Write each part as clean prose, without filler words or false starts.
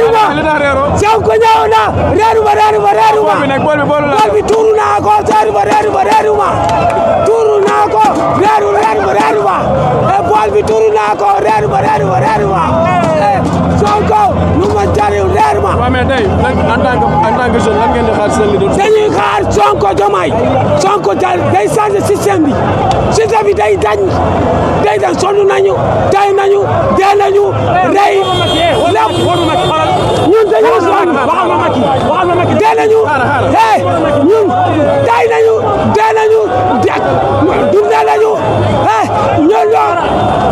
Sonko ñëw na reeruma bool bi tuuru naa ko reeruma tuuru naa ko reeruma bool bi tuuru naa ko reeruma Sonko lu ma jariñ reeruma. waaw mais tey en tant que jeune lan ngeen di xaar seen leader. dañuy xaar Sonko Diomaye Sonko day changer système bi day dañ sonn nañu tay nañu dee nañu rey lépp ñun dañoo sonn dee nañu ñun tay nañu dee nañu dundee nañu ñun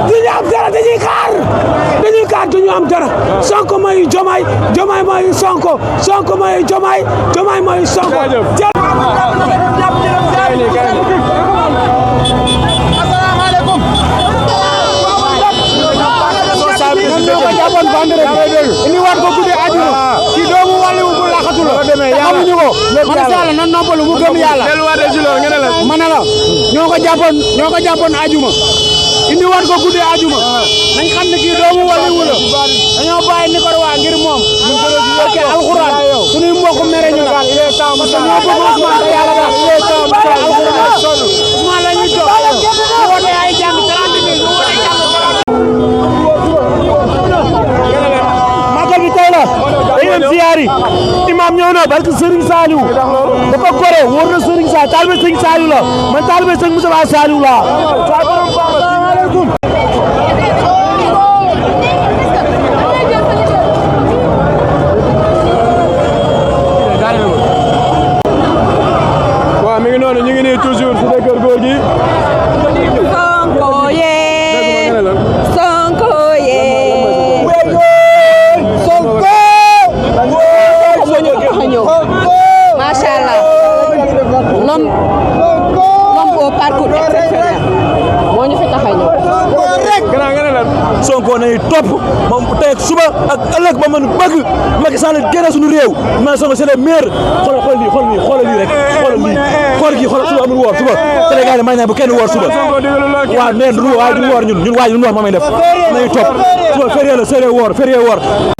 duñu am dara dañuy xaar duñu am dara Sonko mooy Diomaye Diomaye mooy Sonko Sonko mooy Diomaye Diomaye mooy Sonko. asalaamaaleykum. ñoo ko jàppoon vendredi indi waat ko guddi àjjuma ci doomu wàllu bu laxatu la xamuñu ko Macky Sall nan noppalu mu gëm yàlla ma ne la ñoo ko jàppoon àjjuma indi waat ko guddi àjjuma nañ xam ne kii doomu wàllu la dañoo bàyyi Nicaragua ngir moom barke alxuraan suñuy mbokk mere ñu parce que ñoo bëgg Ousmane te yàlla daal Ousmane la ñuy toog ñu wote ay jàng 30 000 ñu wote jàng dañu dem siyaari imam ñëw na parce que Serigne Saliou dafa gore wóor na Serigne Saliou taalibe Serigne Saliou la man taalibe Serigne Moussa Saliou la asalaamaaleykum waaw mi ngi noonu ñu ngi nii toujours ci kër góor gi Sonko nañu topp moom tey ak suba ak ëllëg ba mën bëgg Macky Sall génne suñu réew mais Sonko c'est le meilleur xoolal lii rek xool gi xool suba amul woor suba Sénégal yi may naa bu kenn woor suba waaw neen du waaye du woor ñun waaye du woor moom may def nañu topp suba férié la férié woor